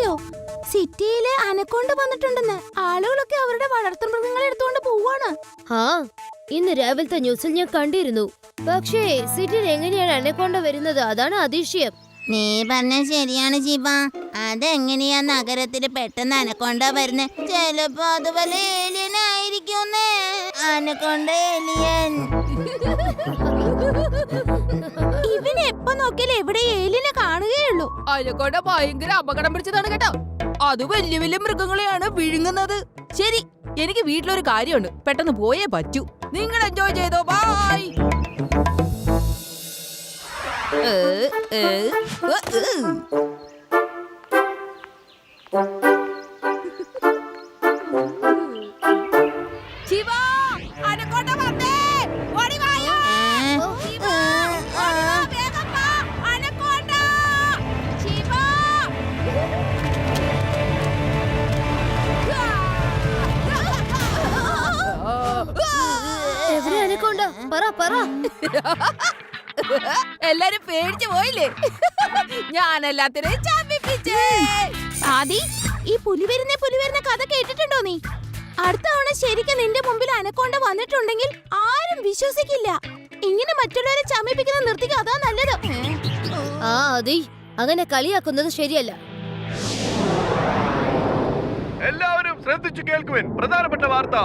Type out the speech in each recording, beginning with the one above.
എന്താണെന്നറിയോ? സിറ്റിയില് അനക്കൊണ്ട വന്നിട്ടുണ്ടെന്ന്. ആളുകളൊക്കെ അവരുടെ വളർത്തുമൃഗങ്ങളെ എടുത്തുകൊണ്ട് പോവാണ്. ആ ഇന്ന് രാവിലത്തെ ന്യൂസിൽ ഞാൻ കണ്ടിരുന്നു. പക്ഷേ സിറ്റിയിൽ എങ്ങനെയാണ് അനക്കൊണ്ട വരുന്നത്? അതാണ് അതിശയം. നീ പറഞ്ഞ ശരിയാണ് ജീവ. അതെങ്ങനെയാ നഗരത്തില് പെട്ടെന്ന് അനക്കൊണ്ട വരുന്നത്? ചിലപ്പോ അത് വല്ല ഏലിയൻ ആയിരിക്കുന്നേ. അനക്കൊണ്ട ഏലിയൻ. ഇവന് എപ്പോ നോക്കിയാലും എവിടെ ഏലിയനെ കാണുകയുള്ളൂ. അനക്കൊണ്ട ഭയങ്കര അപകടം പിടിച്ചതാണ് കേട്ടോ. അത് വലിയ വലിയ മൃഗങ്ങളെയാണ് വിഴുങ്ങുന്നത്. ശരി, എനിക്ക് വീട്ടിലൊരു കാര്യമുണ്ട്, പെട്ടെന്ന് പോയേ പറ്റൂ. നിങ്ങൾ എൻജോയ് ചെയ്തോ. ബൈ. ശിവ, അനക്കൊണ്ട വന്നേ. ഓടി വായോ. ശിവ, ഓടി വാ, വേഗം വാ. അനക്കൊണ്ട. ശിവ. എവിടെ അനക്കൊണ്ട? പറ പറ. എല്ലാരും പേടിച്ചു പോയില്ലേ? ഞാൻ എല്ലാത്തിനെയും ചമ്മിപ്പിച്ചേ. ആദി, ഈ പുലി വരുന്ന കഥ കേട്ടിട്ടുണ്ടോ നീ? അടുത്ത തവണ ശരിക്കും നിന്റെ മുമ്പിൽ അനക്കൊണ്ട വന്നിട്ടുണ്ടെങ്കിൽ ആരും വിശ്വസിക്കില്ല. ഇങ്ങനെ മറ്റുള്ളവരെ ചമ്മിപ്പിക്കുന്നത് നിർത്തിക്കുക, അതാ നല്ലത്. ആ അതെ, അങ്ങനെ കളിയാക്കുന്നത് ശരിയല്ല. എല്ലാവരും ശ്രദ്ധിച്ചു കേൾക്കുവിൻ. പ്രധാനപ്പെട്ട വാർത്ത.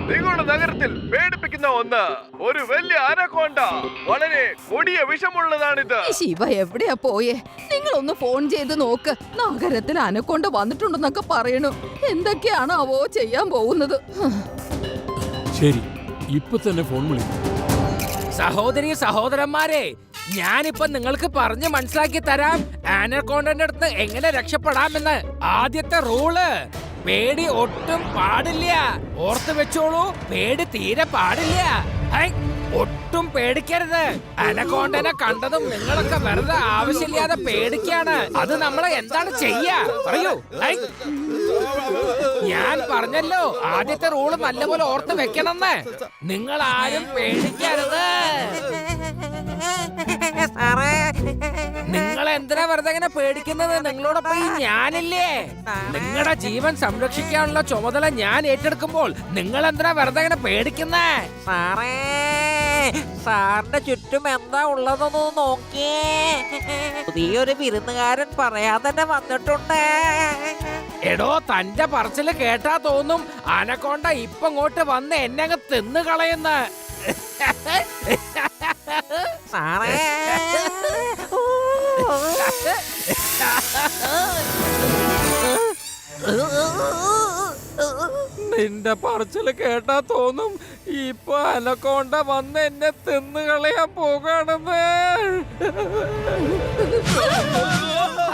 നിങ്ങളുടെ നഗരത്തിൽ പേടിപ്പിക്കുന്ന ഒന്ന്, ഒരു വലിയ അനക്കൊണ്ട. വളരെ കൊടിയ വിഷമുള്ളതാണിത്. ശിവ എവിടെയാ പോയേ? നിങ്ങളൊന്ന് ഫോൺ ചെയ്ത് നോക്ക്. നഗരത്തിൽ അനക്കൊണ്ട വന്നിട്ടുണ്ടെന്നൊക്കെ പറയണു. എന്തൊക്കെയാണോ അവോ ചെയ്യാൻ പോകുന്നത്? ശരി, ഇപ്പൊ തന്നെ ഫോൺ വിളിക്കും. സഹോദരി സഹോദരന്മാരെ, ഞാനിപ്പോ നിങ്ങൾക്ക് പറഞ്ഞ് മനസ്സിലാക്കി തരാം ആനക്കോണ്ടന്റെ അടുത്ത് എങ്ങനെ രക്ഷപ്പെടാമെന്ന്. ആദ്യത്തെ റൂള്, പേടി ഒട്ടും പാടില്ല. ഓർത്ത് വെച്ചോളൂ, പേടി തീരെ പാടില്ല. ഒട്ടും പേടിക്കരുത്. അനക്കോണ്ടനെ കണ്ടതും നിങ്ങളൊക്കെ വെറുതെ ആവശ്യമില്ലാതെ പേടിക്കാണ്. അത് നമ്മളെ എന്താണ് ചെയ്യാ പറയൂ. ഞാൻ പറഞ്ഞല്ലോ, ആദ്യത്തെ റൂള് നല്ലപോലെ ഓർത്ത് വെക്കണമെന്ന്. നിങ്ങൾ ആരും പേടിക്കരുത്. നിങ്ങൾ എന്തിനാ വെറുതെ ഇങ്ങനെ പേടിക്കുന്നത്? നിങ്ങളോടൊപ്പം ഈ ഞാനില്ലേ? നിങ്ങളുടെ ജീവൻ സംരക്ഷിക്കാനുള്ള ചുമതല ഞാൻ ഏറ്റെടുക്കുമ്പോൾ നിങ്ങൾ എന്തിനാ വെറുതെ ഇങ്ങനെ പേടിക്കുന്നേ? സാറേ, സാറിന്റെ ചുറ്റും എന്താ ഉള്ളതൊന്ന് നോക്കിയേ. പുതിയൊരു വിരുന്നുകാരൻ പറയാതെ തന്നെ വന്നിട്ടുണ്ട്. എടോ, തന്റെ പറച്ചില് കേട്ടാ തോന്നും അനക്കൊണ്ട ഇപ്പൊ ഇങ്ങോട്ട് വന്ന് എന്നെ അങ്ങ് തിന്നു കളയുന്ന. സാറേ, നിന്റെ പറച്ചില് കേട്ടാ തോന്നും ഇപ്പൊ അനക്കൊണ്ട വന്ന് എന്നെ തിന്നു കളയാൻ പോകാണെന്ന്.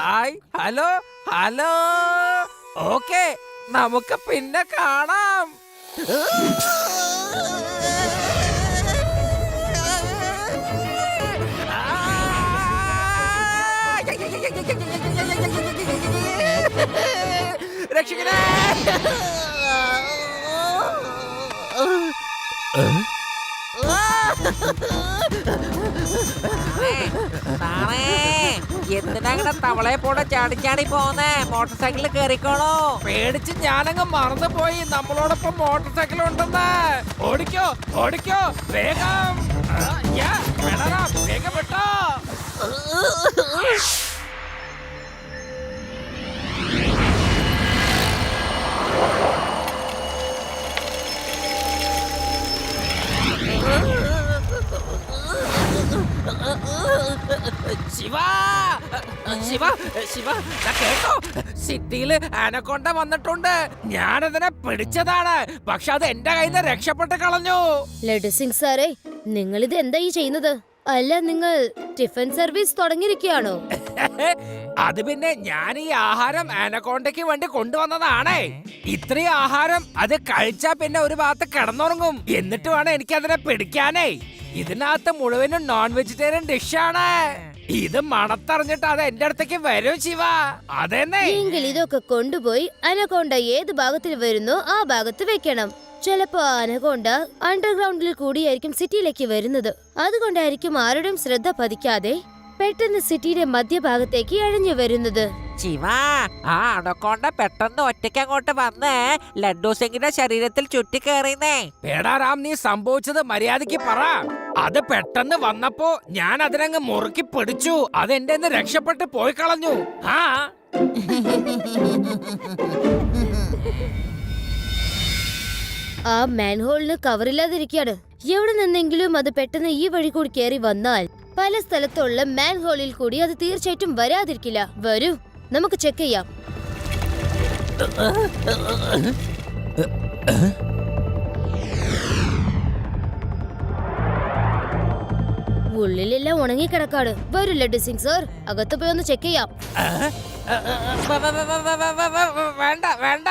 Hi, hello hello. ഓക്കെ, നമുക്ക് പിന്നെ കാണാം. രക്ഷിക്കണേ. സാറേ, എന്തിനാ ഇങ്ങനെ തവളയെ പോലെ ചാടി പോന്നേ? മോട്ടോർ സൈക്കിളിൽ കേറിക്കോളൂ. പേടിച്ച് ഞാനങ്ങ് മറന്നു പോയി നമ്മളോടൊപ്പം മോട്ടോർ സൈക്കിൾ ഉണ്ടെന്ന്. ഓടിക്കോ ഓടിക്കോ, വേഗം. വേഗം വിട്ടോ. ശിവ ശിവ ശിവ, കേട്ടോ, സിറ്റിയില് അനക്കൊണ്ട വന്നിട്ടുണ്ട്. ഞാനതിനെ പിടിച്ചതാണ്, പക്ഷെ അത് എന്റെ കയ്യിൽ നിന്ന് രക്ഷപ്പെട്ട് കളഞ്ഞു. ലഡു സിംഗ് സാറേ, നിങ്ങൾ ഇത് എന്താ ഈ ചെയ്യുന്നത്? അല്ല, നിങ്ങൾ ടിഫിൻ സർവീസ് തുടങ്ങിയിരിക്കുകയാണോ? അത് പിന്നെ ഞാൻ ഈ ആഹാരം അനക്കോണ്ടയ്ക്ക് വേണ്ടി കൊണ്ടുവന്നതാണേ. ഇത്രയും ആഹാരം അത് കഴിച്ചാ പിന്നെ ഒരു ഭാഗത്ത് കിടന്നുറങ്ങും. എന്നിട്ട് വേണം എനിക്ക് അതിനെ പിടിക്കാനേ. ഇതിനകത്ത് മുഴുവനും നോൺ വെജിറ്റേറിയൻ ഡിഷാണ്. ഇത് മണത്തറിഞ്ഞിട്ട് അത് എന്റെ അടുത്തേക്ക് വരും ശിവ. അതെന്നെ. എങ്കിൽ ഇതൊക്കെ കൊണ്ടുപോയി അനക്കോണ്ട ഏത് ഭാഗത്തിൽ വരുന്നോ ആ ഭാഗത്ത് വെക്കണം. ചിലപ്പോ അനക്കോണ്ട അണ്ടർഗ്രൗണ്ടിൽ കൂടിയായിരിക്കും സിറ്റിയിലേക്ക് വരുന്നത്. അതുകൊണ്ടായിരിക്കും ആരുടെയും ശ്രദ്ധ പതിക്കാതെ പെട്ടെന്ന് സിറ്റിയുടെ മധ്യഭാഗത്തേക്ക് അഴഞ്ഞു വരുന്നത്. ശിവ, ആ അനക്കോണ്ട പെട്ടെന്ന് ഒറ്റയ്ക്ക് അങ്ങോട്ട് വന്ന് ലഡ്ഡു സിംഗിന്റെ ശരീരത്തിൽ ചുറ്റി കയറിയുന്നേ. പേടാറാം, നീ സംഭവിച്ചത് മര്യാദയ്ക്ക് പറ. അത് പെട്ടെന്ന് വന്നപ്പോ ഞാൻ അതിനങ്ങ് മുറുക്കി പിടിച്ചു. അതെന്റെ രക്ഷപ്പെട്ട് പോയി കളഞ്ഞു. ആ ആ മാൻഹോളിന് കവറില്ലാതിരിക്കാണ്. എവിടെ നിന്നെങ്കിലും അത് പെട്ടെന്ന് ഈ വഴി കൂടി കയറി വന്നാൽ പല സ്ഥലത്തുള്ള മാൻഹോളിൽ കൂടി അത് തീർച്ചയായിട്ടും വരാതിരിക്കില്ല. വരൂ, നമുക്ക് ചെക്ക് ചെയ്യാം. ഉള്ളിലെല്ലാം ഉണങ്ങിക്കിടക്കാണ്. വരൂ ലഡ്ഡു സിംഗ് സർ, അകത്ത് പോയി ഒന്ന് ചെക്ക് ചെയ്യാം. വേണ്ട വേണ്ട,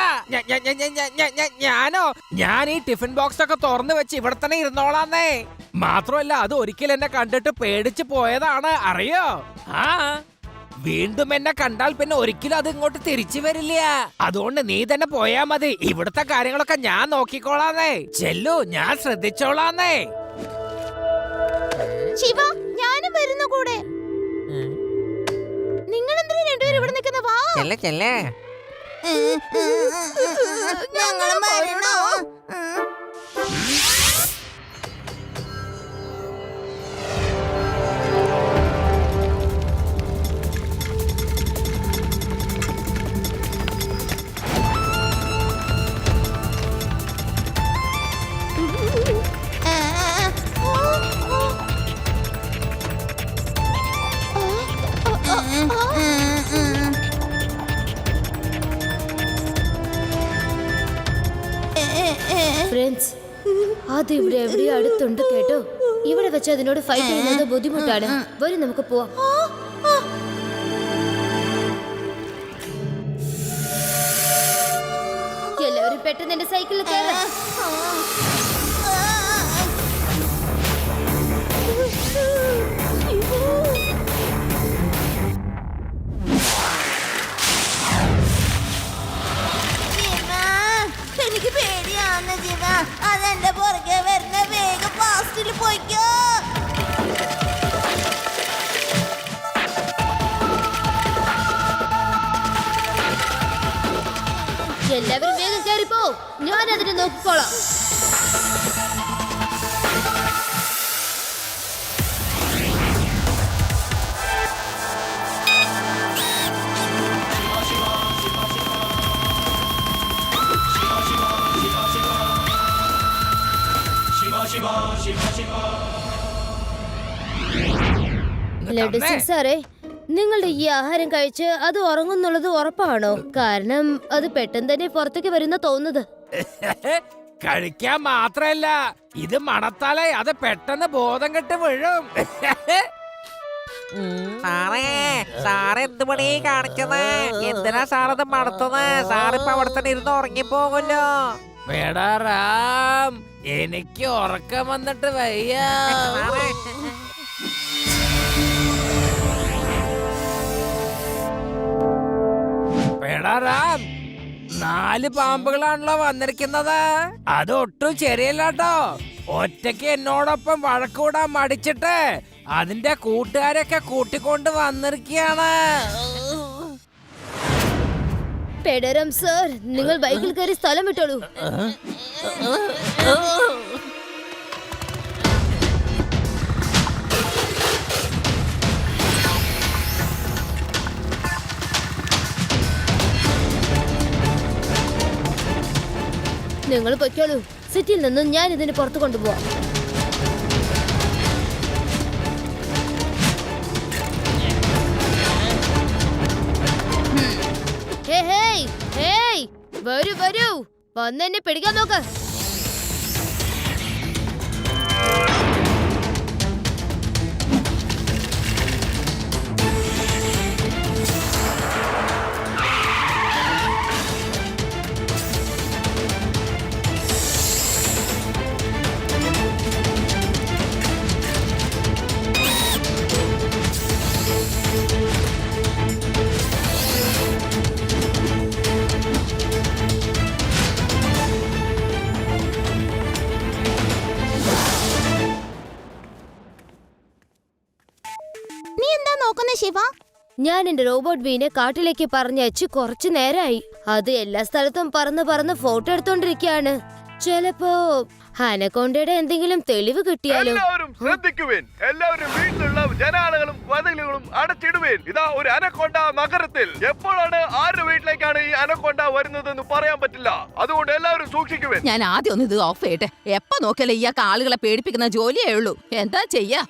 ഞാൻ ഈ ടിഫിൻ ബോക്സ് ഒക്കെ തുറന്നു വെച്ച് ഇവിടെ തന്നെ ഇരുന്നോളാന്നേ. മാത്രമല്ല, അത് ഒരിക്കൽ എന്നെ കണ്ടിട്ട് പേടിച്ചു പോയതാണ്, അറിയോ? ആ വീണ്ടും എന്നെ കണ്ടാൽ പിന്നെ ഒരിക്കലും അത് ഇങ്ങോട്ട് തിരിച്ചു വരില്ല. അതുകൊണ്ട് നീ തന്നെ പോയാ മതി. ഇവിടുത്തെ കാര്യങ്ങളൊക്കെ ഞാൻ നോക്കിക്കോളാന്നേ. ചെല്ലു, ഞാൻ ശ്രദ്ധിച്ചോളാന്നേ. ശിവ, ഞാനും വരുന്നു കൂടെ. നിങ്ങൾ എന്തിനാ രണ്ടുപേരും ഇവിടെ നിൽക്കുന്ന? വാ, ചെല്ലേ ചെല്ലേ. ഞങ്ങളും വരണോ? ഫ്രണ്ട്സ്, അത് ഇവിടെ എവിടെയോ അടുത്തുണ്ട് കേട്ടോ. ഇവിടെ വെച്ച് അതിനോട് ഫൈറ്റ് ചെയ്യുന്നത് ബുദ്ധിമുട്ടാണ്. വരും, നമുക്ക് പോവാം. എല്ലാവരും പെട്ടെന്ന് എന്റെ സൈക്കിളിൽ കയറാം. എനിക്ക് പേടിയാവുന്ന ജീവ, അതെന്റെ പുറകെ വരുന്ന. വേഗം ഫാസ്റ്റിൽ പോയിക്കോ. എല്ലാവരും വേഗം കയറിപ്പോ, ഞാൻ അതിനെ നോക്കിക്കോളാം. ലഡ്ഡു സിംഗ് സാറേ, നിങ്ങളുടെ ഈ ആഹാരം കഴിച്ച് അത് ഉറങ്ങുന്നുള്ളത് ഉറപ്പാണോ? കാരണം അത് പെട്ടെന്ന് തന്നെ പുറത്തേക്ക് വരുന്ന തോന്നുന്നത്. കഴിക്കാൻ മാത്രല്ല, ഇത് മണത്താലേ അത് പെട്ടെന്ന് ബോധം കെട്ട് വീഴും. സാറേ, സാറ് എന്ത് പണി കാണിച്ചത്? എന്തിനാ സാറത് മണത്തത്? സാറിപ്പോ അവിടെ തന്നെ ഇരുന്ന് ഉറങ്ങിപ്പോകുമല്ലോ. പേടാറാം, എനിക്ക് ഉറക്കം വന്നിട്ട് വയ്യ. പേടാറാം, 4 പാമ്പുകളാണല്ലോ വന്നിരിക്കുന്നത്. അതൊട്ടും ശരിയല്ലാട്ടോ. ഒറ്റയ്ക്ക് എന്നോടൊപ്പം വഴക്കൂടാൻ മടിച്ചിട്ട് അതിന്റെ കൂട്ടുകാരൊക്കെ കൂട്ടിക്കൊണ്ട് വന്നിരിക്കുകയാണ്. പേടരം സർ, നിങ്ങൾ ബൈക്കിൽ കയറി സ്ഥലം വിട്ടോളൂ. നിങ്ങൾ പൊയ്ക്കോളൂ. സിറ്റിയിൽ നിന്നും ഞാൻ ഇതിന് പുറത്തു കൊണ്ടുപോവാം. വരൂ വരൂ, വന്ന് എന്നെ പിടിക്കാൻ നോക്ക്. ശിവ? ഞാൻ എന്റെ റോബോട്ട് ബീനെ കാട്ടിലേക്ക് പറഞ്ഞയച്ച് കുറച്ചു നേരമായി. അത് എല്ലാ സ്ഥലത്തും പറന്ന് ഫോട്ടോ എടുത്തോണ്ടിരിക്കുകയാണ്. ചിലപ്പോ അനക്കോണ്ടയുടെ എന്തെങ്കിലും തെളിവ് കിട്ടിയാലോ? എല്ലാവരും ശ്രദ്ധിക്കുവേൻ. എല്ലാവരും വീട്ടിലുള്ള ജനാലകളും വാതിലുകളും അടച്ചിടുവേൻ. ഇതാ ഒരു അനക്കോണ്ട നഗരത്തിൽ. എപ്പോഴാണ് ആരുടെ വീട്ടിലേക്കാണ് ഈ അനക്കോണ്ട വരുന്നതെന്ന് പറയാൻ പറ്റില്ല. അതുകൊണ്ട് എല്ലാവരും സൂക്ഷിക്കുവേൻ. ഞാൻ ആദ്യം ഒന്ന് ഇത് ഓഫ് ചെയ്യട്ടെ. എപ്പ നോക്കിയാലേ ഇയാൾക്ക് ആളുകളെ പേടിപ്പിക്കുന്ന ജോലിയേ ഉള്ളൂ. എന്താ ചെയ്യാ?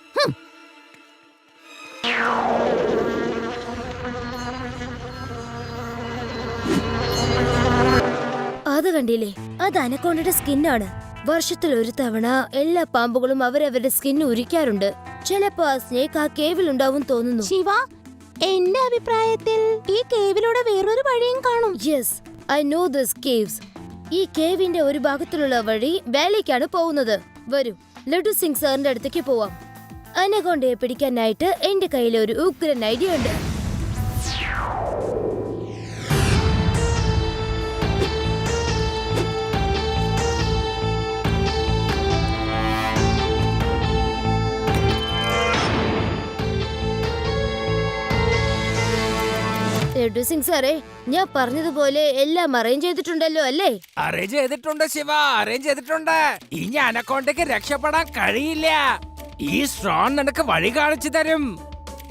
അത് കണ്ടില്ലേ, അത് അനക്കോണ്ടയുടെ സ്കിന്നാണ്. വർഷത്തിൽ ഒരു തവണ എല്ലാ പാമ്പുകളും അവരവരുടെ സ്കിൻ ഉരിക്കാറുണ്ട്. ചിലപ്പോ ആ സ്നേക്ക് ആ കേവിൽ ഉണ്ടാവും തോന്നുന്നു. ശിവ, എന്റെ അഭിപ്രായത്തിൽ ഈ കേവിലൂടെ വേറൊരു വഴിയും കാണും. Yes, I know this caves. ഈ കേവിന്റെ ഒരു ഭാഗത്തിലുള്ള വഴി വേലയ്ക്കാണ് പോകുന്നത്. വരൂ, ലഡു സിംഗ് സാറിന്റെ അടുത്തേക്ക് പോവാം. അനക്കോണ്ടയെ പിടിക്കാനായിട്ട് എന്റെ കയ്യിൽ ഒരു ഉഗ്രൻ ഐഡിയ ഉണ്ട്. ലഡു സിംഗ് സാറേ, ഞാൻ പറഞ്ഞതുപോലെ എല്ലാം അറേഞ്ച് ചെയ്തിട്ടുണ്ടല്ലോ അല്ലേ? അറേഞ്ച് ചെയ്തിട്ടുണ്ട് ശിവ, അറേഞ്ച് ചെയ്തിട്ടുണ്ട്. ഇനി അനക്കോണ്ടയ്ക്ക് രക്ഷപ്പെടാൻ കഴിയില്ല. ഈ സ്ട്രോൺ നിനക്ക് വഴി കാണിച്ചു തരും.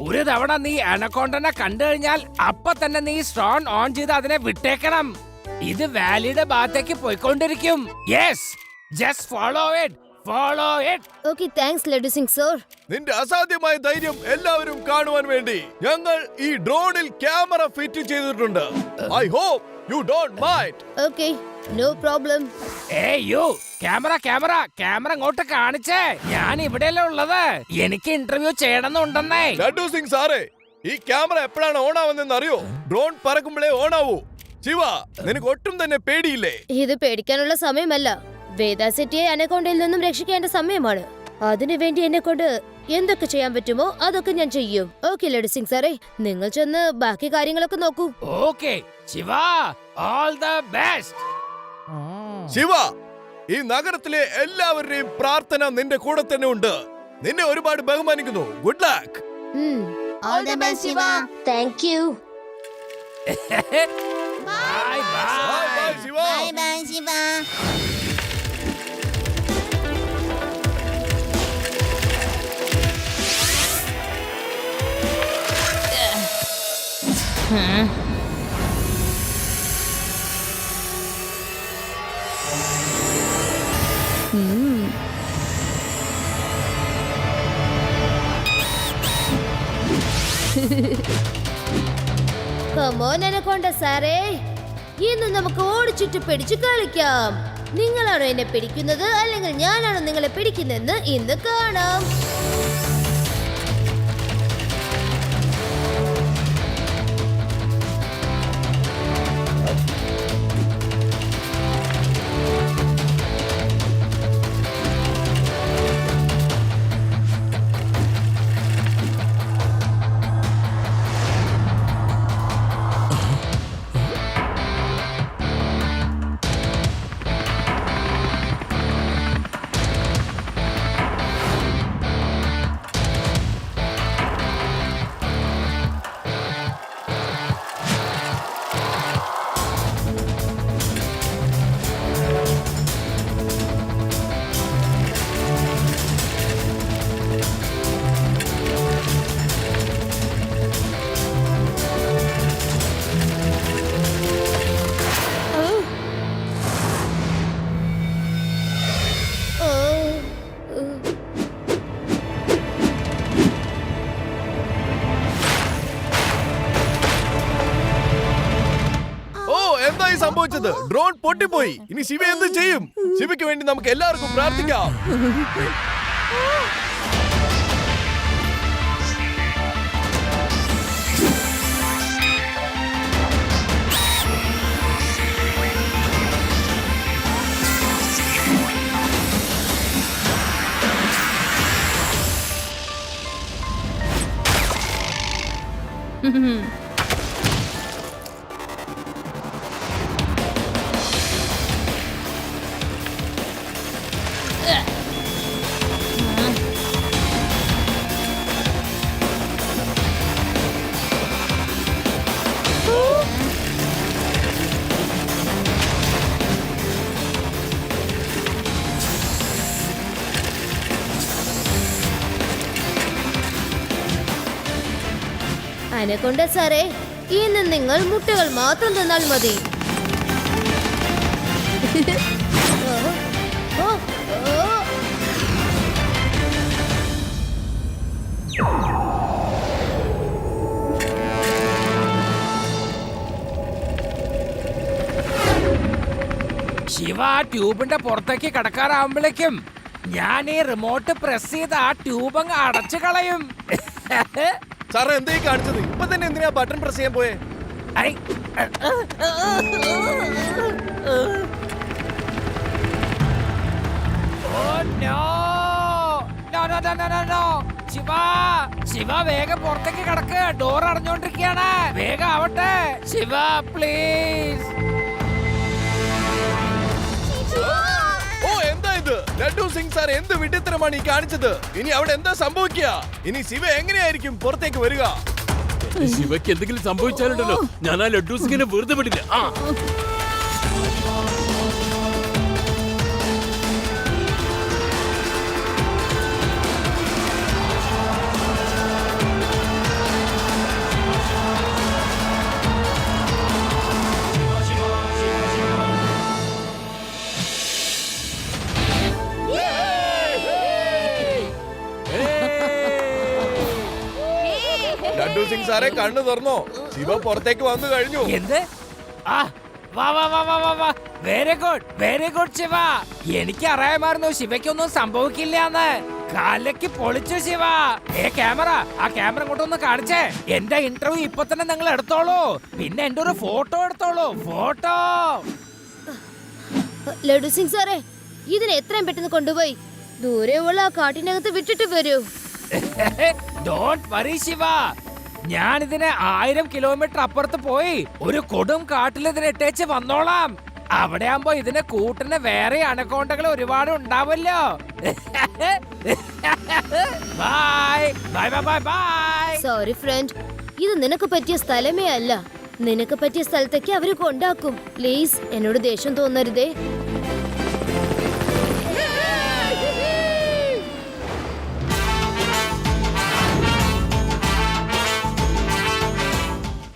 ഒരു തവണ നീ അനക്കോണ്ടനെ കണ്ടു കഴിഞ്ഞാൽ അപ്പൊ തന്നെ നീ സ്ട്രോൺ ഓൺ ചെയ്ത് അതിനെ വിട്ടേക്കണം. ഇത് വാലിയുടെ ഭാഗത്തേക്ക് പോയിക്കൊണ്ടിരിക്കും. Yes, just follow it, follow it. Okay, thanks Laddu Singh sir. നിന്റെ അസാധ്യമായ ധൈര്യം എല്ലാവരും കാണുവാൻ വേണ്ടി ഞങ്ങൾ ഈ ഡ്രോണിൽ ക്യാമറ ഫിറ്റ് ചെയ്തിട്ടുണ്ട്. I hope you don't mind. Okay, no problem. Camera ഇങ്ങോട്ട് കാണിച്ചേ. ഞാൻ ഇവിടെയല്ലേ ഉള്ളത്. എനിക്ക് ഇന്റർവ്യൂ ചെയ്യണമെന്നുണ്ടെന്നേ. ലഡു സിംഗ് സാറേ, ഈ ക്യാമറ എപ്പോഴാണ് ഓൺ ആവുന്നതെന്ന് അറിയോ? ഡ്രോൺ പറക്കുമ്പോഴേ ഓൺ ആവൂ. ശിവ, നിനക്ക് ഒട്ടും തന്നെ പേടിയില്ലേ? ഇത് പേടിക്കാനുള്ള സമയമല്ല. വേദാ സിറ്റിയെ അനക്കോണ്ടയിൽ നിന്നും രക്ഷിക്കേണ്ട സമയമാണ്. അതിനുവേണ്ടി എന്നെ കൊണ്ട് എന്തൊക്കെ ചെയ്യാൻ പറ്റുമോ അതൊക്കെ ഞാൻ ചെയ്യും. ഓക്കെ ലഡു സിംഗ് സാറേ, നിങ്ങൾ ചെന്ന് ബാക്കി കാര്യങ്ങളൊക്കെ നോക്കൂ. Okay Shiva, all the best. Shiva, ഈ നഗരത്തിലെ എല്ലാവരുടെയും പ്രാർത്ഥന നിന്റെ കൂടെ തന്നെ ഉണ്ട്. നിന്നെ ഒരുപാട് ബഹുമാനിക്കുന്നു. Good luck. All the best, Shiva. Thank you. Bye bye. Bye bye Shiva. Bye bye, Shiva. Come on anaconda സാറേ, ഇന്ന് നമുക്ക് ഓടിച്ചിട്ട് പിടിച്ചു കളിക്കാം. നിങ്ങളാണോ എന്നെ പിടിക്കുന്നത് അല്ലെങ്കിൽ ഞാനാണോ നിങ്ങളെ പിടിക്കുന്നതെന്ന് ഇന്ന് കാണാം. എന്തായി സംഭവിച്ചത്? ഡ്രോൺ പൊട്ടിപ്പോയി. ഇനി ശിവ എന്ത് ചെയ്യും? ശിവയ്ക്ക് വേണ്ടി നമുക്ക് എല്ലാവർക്കും പ്രാർത്ഥിക്കാം. അനക്കൊണ്ട സാറേ, ഇന്ന് നിങ്ങൾ മുട്ടകൾ മാത്രം തന്നാൽ മതി. ഓ, ഓ, ഓ. ശിവ ആ ട്യൂബിന്റെ പുറത്തേക്ക് കടക്കാറാവുമ്പോഴേക്കും ഞാൻ ഈ റിമോട്ട് പ്രസ് ചെയ്ത് ആ ട്യൂബ് അങ്ങ് അടച്ചു കളയും. സാറേ എന്തേ കാണിച്ചത്? ഇപ്പൊ തന്നെ എന്തിനാ ബട്ടൺ പ്രസ് ചെയ്യാൻ പോയേ? ഐ, ഓ, no. No, no, no, no, no, no. Shiva Shiva വേഗം പുറത്തേക്ക് കടക്ക്. ഡോർ അടഞ്ഞോണ്ടിരിക്കുകയാണ്. വേഗം ആവട്ടെ ശിവ, പ്ലീസ്. ഓ എന്താ ഇത്? ലഡ്ഡു സിംഗ് സാർ എന്ത് വിഡ്ഢിത്തരമാണ് ഈ കാണിച്ചത്? ഇനി അവിടെ എന്താ സംഭവിക്കുക? ഇനി ശിവ എങ്ങനെയായിരിക്കും പുറത്തേക്ക് വരിക? ശിവയ്ക്ക് എന്തെങ്കിലും സംഭവിച്ചാലുണ്ടല്ലോ, ഞാൻ ആ ലഡ്ഡു സിംഗിനെ വെറുതെ വിടില്ല. ആ ലഡ്ഡു സിംഗ് സാറെ കണ്ണു തുറന്നോ? ശിവ പുറത്തേക്ക് വന്നു കഴിഞ്ഞു. എന്ത്? ആ, വാ വാ വാ വാ വാ വാ. Very good Shiva. എനിക്ക് അറിയാമായിരുന്നു ശിവയ്ക്കൊന്നും സംഭവിക്കില്ലാന്ന്. കാലയ്ക്ക് പൊളിച്ചു ശിവ. ആ ക്യാമറ ഇങ്ങോട്ടൊന്ന് കാണിച്ചേ. എന്റെ ഇന്റർവ്യൂ ഇപ്പൊ തന്നെ നിങ്ങൾ എടുത്തോളൂ. പിന്നെ എന്റെ ഒരു ഫോട്ടോ എടുത്തോളൂ. ഫോട്ടോ. ലഡു സിംഗ് സാറേ, ഇതിനെ എത്രയും പെട്ടെന്ന് കൊണ്ടുപോയി ദൂരെയുള്ള ആ കാട്ടിനകത്ത് വിട്ടിട്ട് വരൂ. Don't worry Shiva. ഞാൻ ഇതിനെ 1000 കിലോമീറ്റർ അപ്പുറത്ത് പോയി ഒരു കൊടും കാട്ടിൽ ഇതിനെ ഇട്ടേച്ച് വന്നോളാം. അവിടെ ആകുമ്പോ ഇതിനെ കൂട്ടിന് വേറെ അനക്കോണ്ടകൾ ഒരുപാട് ഉണ്ടാവല്ലോ. Bye bye bye bye bye. Sorry friend, ഇത് നിനക്ക് പറ്റിയ സ്ഥലമേ അല്ല. നിനക്ക് പറ്റിയ സ്ഥലത്തേക്ക് അവര് കൊണ്ടാക്കും. പ്ലീസ് എന്നോട് ദേഷ്യം തോന്നരുതേ.